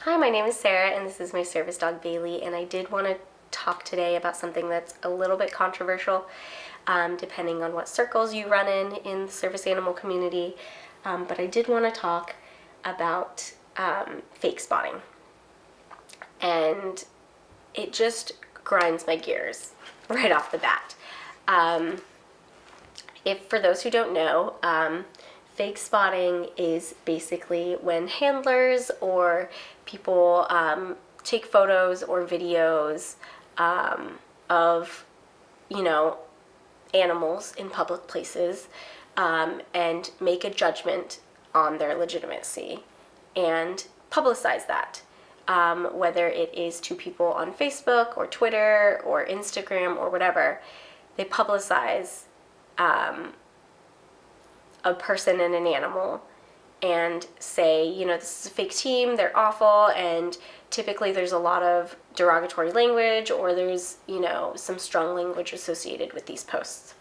Hi, my name is Sarah and this is my service dog Bailey, and I did want to talk today about something that's a little bit controversial depending on what circles you run in the service animal community, but I did want to talk about fake spotting, and it just grinds my gears right off the bat. If for those who don't know, fake spotting is basically when handlers or people take photos or videos of, animals in public places and make a judgment on their legitimacy and publicize that. Whether it is to people on Facebook or Twitter or Instagram or whatever, they publicize a person and an animal and say, this is a fake team, they're awful, and typically there's a lot of derogatory language or there's, some strong language associated with these posts.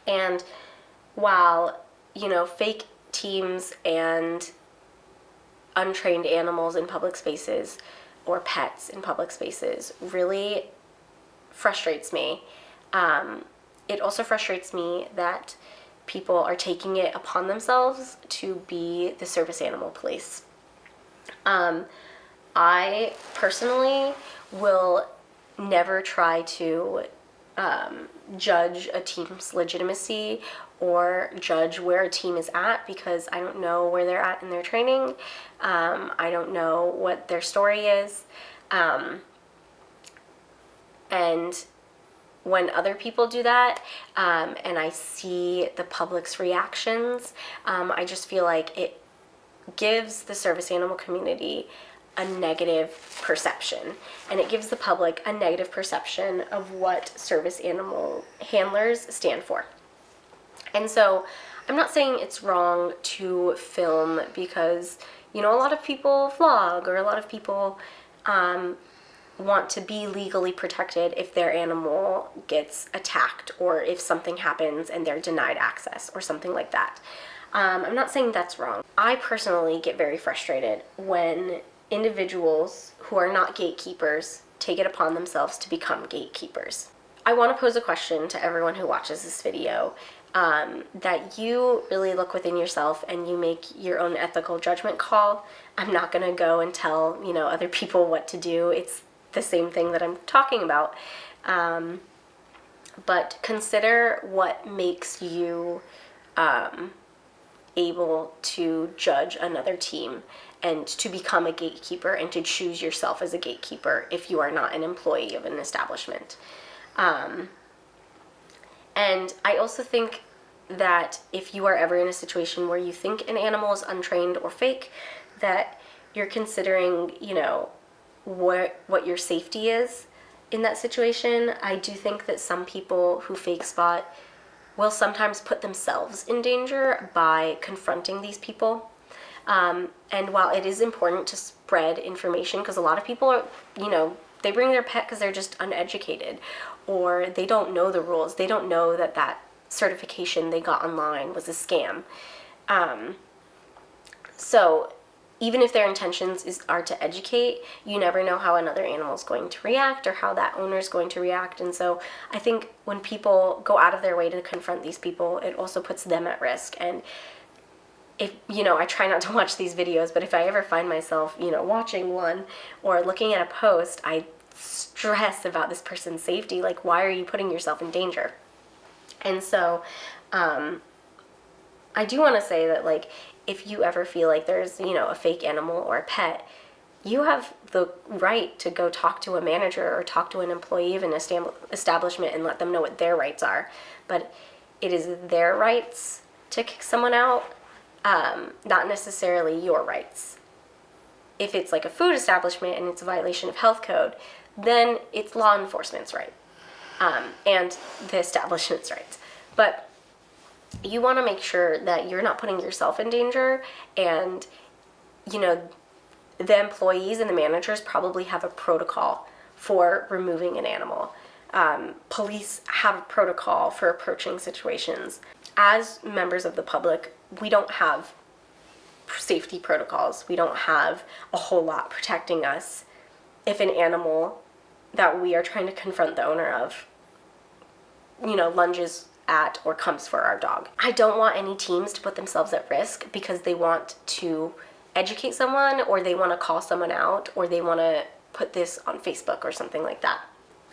And while, fake teams and untrained animals in public spaces or pets in public spaces really frustrates me, it also frustrates me that people are taking it upon themselves to be the service animal police. I personally will never try to judge a team's legitimacy or judge where a team is at, because I don't know where they're at in their training. I don't know what their story is. And when other people do that, and I see the public's reactions, I just feel like it gives the service animal community a negative perception, and it gives the public a negative perception of what service animal handlers stand for. And so I'm not saying it's wrong to film, because, a lot of people vlog, or a lot of people want to be legally protected if their animal gets attacked or if something happens and they're denied access or something like that. I'm not saying that's wrong. I personally get very frustrated when individuals who are not gatekeepers take it upon themselves to become gatekeepers. I want to pose a question to everyone who watches this video, that you really look within yourself and you make your own ethical judgment call. I'm not going to go and tell, other people what to do. It's the same thing that I'm talking about. But consider what makes you able to judge another team and to become a gatekeeper and to choose yourself as a gatekeeper if you are not an employee of an establishment. And I also think that if you are ever in a situation where you think an animal is untrained or fake, that you're considering, what your safety is in that situation. I do think that some people who fake spot will sometimes put themselves in danger by confronting these people. And while it is important to spread information, because a lot of people are, they bring their pet because they're just uneducated, or they don't know the rules. They don't know that that certification they got online was a scam. So even if their intentions are to educate, you never know how another animal is going to react or how that owner is going to react. And so I think when people go out of their way to confront these people, it also puts them at risk. And if, I try not to watch these videos, but if I ever find myself, watching one or looking at a post, I stress about this person's safety. Like, why are you putting yourself in danger? And so I do want to say that, if you ever feel like there's, a fake animal or a pet, you have the right to go talk to a manager or talk to an employee of an establishment and let them know what their rights are. But it is their rights to kick someone out, not necessarily your rights. If it's like a food establishment and it's a violation of health code, then it's law enforcement's right, and the establishment's rights. But you want to make sure that you're not putting yourself in danger, and, the employees and the managers probably have a protocol for removing an animal. Police have a protocol for approaching situations. As members of the public, we don't have safety protocols. We don't have a whole lot protecting us if an animal that we are trying to confront the owner of, lunges at or comes for our dog. I don't want any teams to put themselves at risk because they want to educate someone, or they want to call someone out, or they want to put this on Facebook or something like that.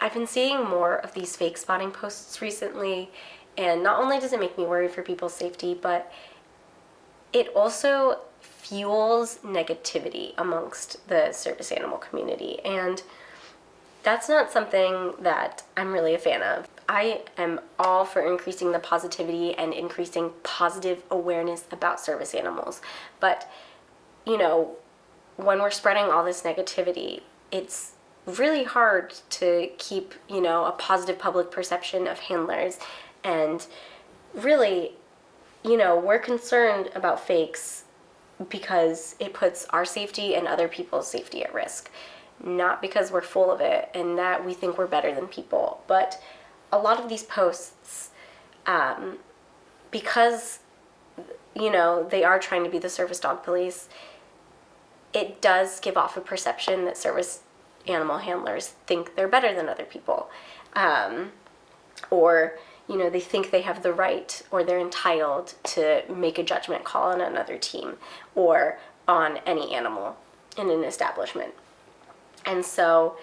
I've been seeing more of these fake spotting posts recently, and not only does it make me worry for people's safety, but it also fuels negativity amongst the service animal community, and that's not something that I'm really a fan of. I am all for increasing the positivity and increasing positive awareness about service animals, but when we're spreading all this negativity, it's really hard to keep, a positive public perception of handlers. And really, we're concerned about fakes because it puts our safety and other people's safety at risk. Not because we're full of it and that we think we're better than people, but a lot of these posts, because, they are trying to be the service dog police, it does give off a perception that service animal handlers think they're better than other people. Or, they think they have the right or they're entitled to make a judgment call on another team or on any animal in an establishment. And so,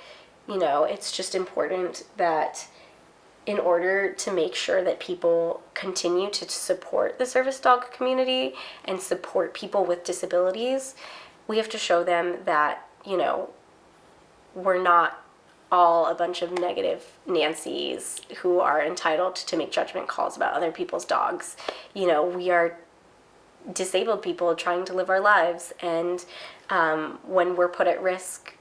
it's just important that in order to make sure that people continue to support the service dog community and support people with disabilities, we have to show them that, we're not all a bunch of negative Nancys who are entitled to make judgment calls about other people's dogs. We are disabled people trying to live our lives, and when we're put at risk,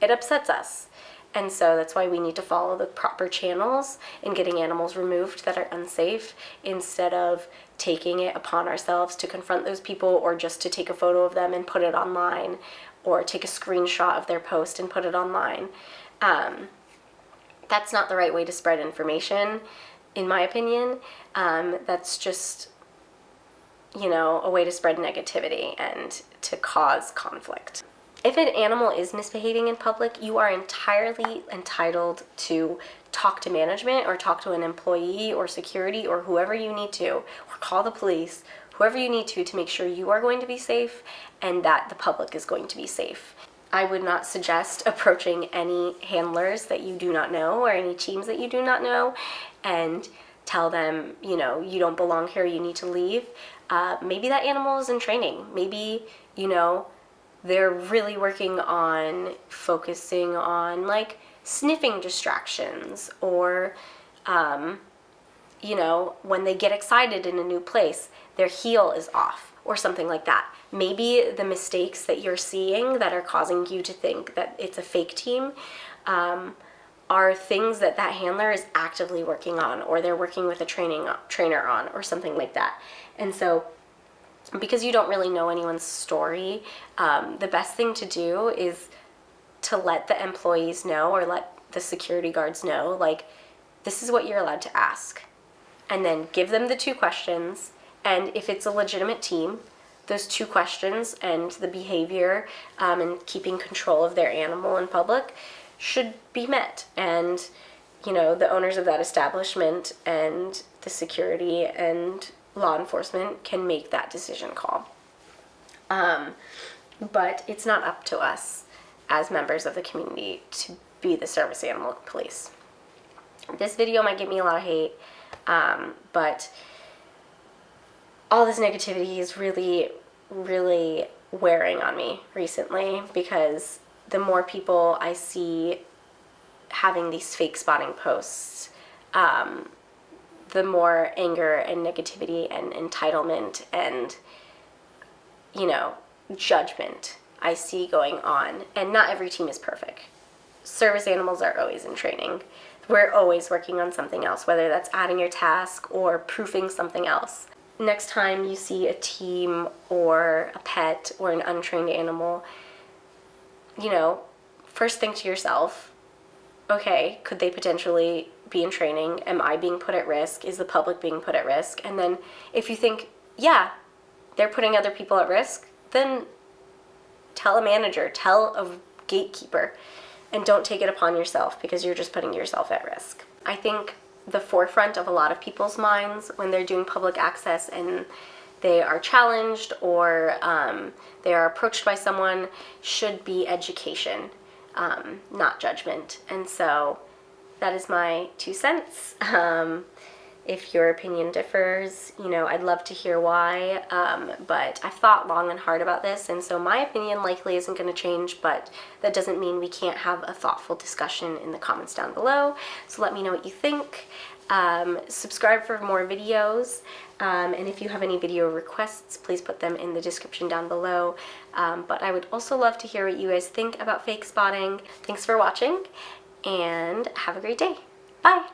it upsets us. And so that's why we need to follow the proper channels in getting animals removed that are unsafe, instead of taking it upon ourselves to confront those people, or just to take a photo of them and put it online, or take a screenshot of their post and put it online. That's not the right way to spread information, in my opinion. That's just, a way to spread negativity and to cause conflict. If an animal is misbehaving in public, you are entirely entitled to talk to management or talk to an employee or security or whoever you need to, or call the police, whoever you need to make sure you are going to be safe and that the public is going to be safe. I would not suggest approaching any handlers that you do not know or any teams that you do not know and tell them, you don't belong here, you need to leave. Maybe that animal is in training. Maybe, they're really working on focusing on sniffing distractions, or, when they get excited in a new place, their heel is off or something like that. Maybe the mistakes that you're seeing that are causing you to think that it's a fake team are things that handler is actively working on, or they're working with a trainer on, or something like that. And so, because you don't really know anyone's story, the best thing to do is to let the employees know, or let the security guards know, this is what you're allowed to ask. And then give them the 2 questions, and if it's a legitimate team, those 2 questions and the behavior and keeping control of their animal in public should be met. And, the owners of that establishment and the security and law enforcement can make that decision call. But it's not up to us as members of the community to be the service animal police. This video might give me a lot of hate, but all this negativity is really, really wearing on me recently, because the more people I see having these fake spotting posts, the more anger and negativity and entitlement and, judgment I see going on. And not every team is perfect. Service animals are always in training. We're always working on something else, whether that's adding your task or proofing something else. Next time you see a team or a pet or an untrained animal, first think to yourself, okay, could they potentially be in training? Am I being put at risk? Is the public being put at risk? And then if you think, yeah, they're putting other people at risk, then tell a manager, tell a gatekeeper, and don't take it upon yourself because you're just putting yourself at risk. I think the forefront of a lot of people's minds when they're doing public access and they are challenged or they are approached by someone should be education, not judgment. And so that is my 2 cents. If your opinion differs, I'd love to hear why, but I've thought long and hard about this, and so my opinion likely isn't going to change, but that doesn't mean we can't have a thoughtful discussion in the comments down below. So let me know what you think. Subscribe for more videos, and if you have any video requests, please put them in the description down below. But I would also love to hear what you guys think about fake spotting. Thanks for watching, and have a great day. Bye!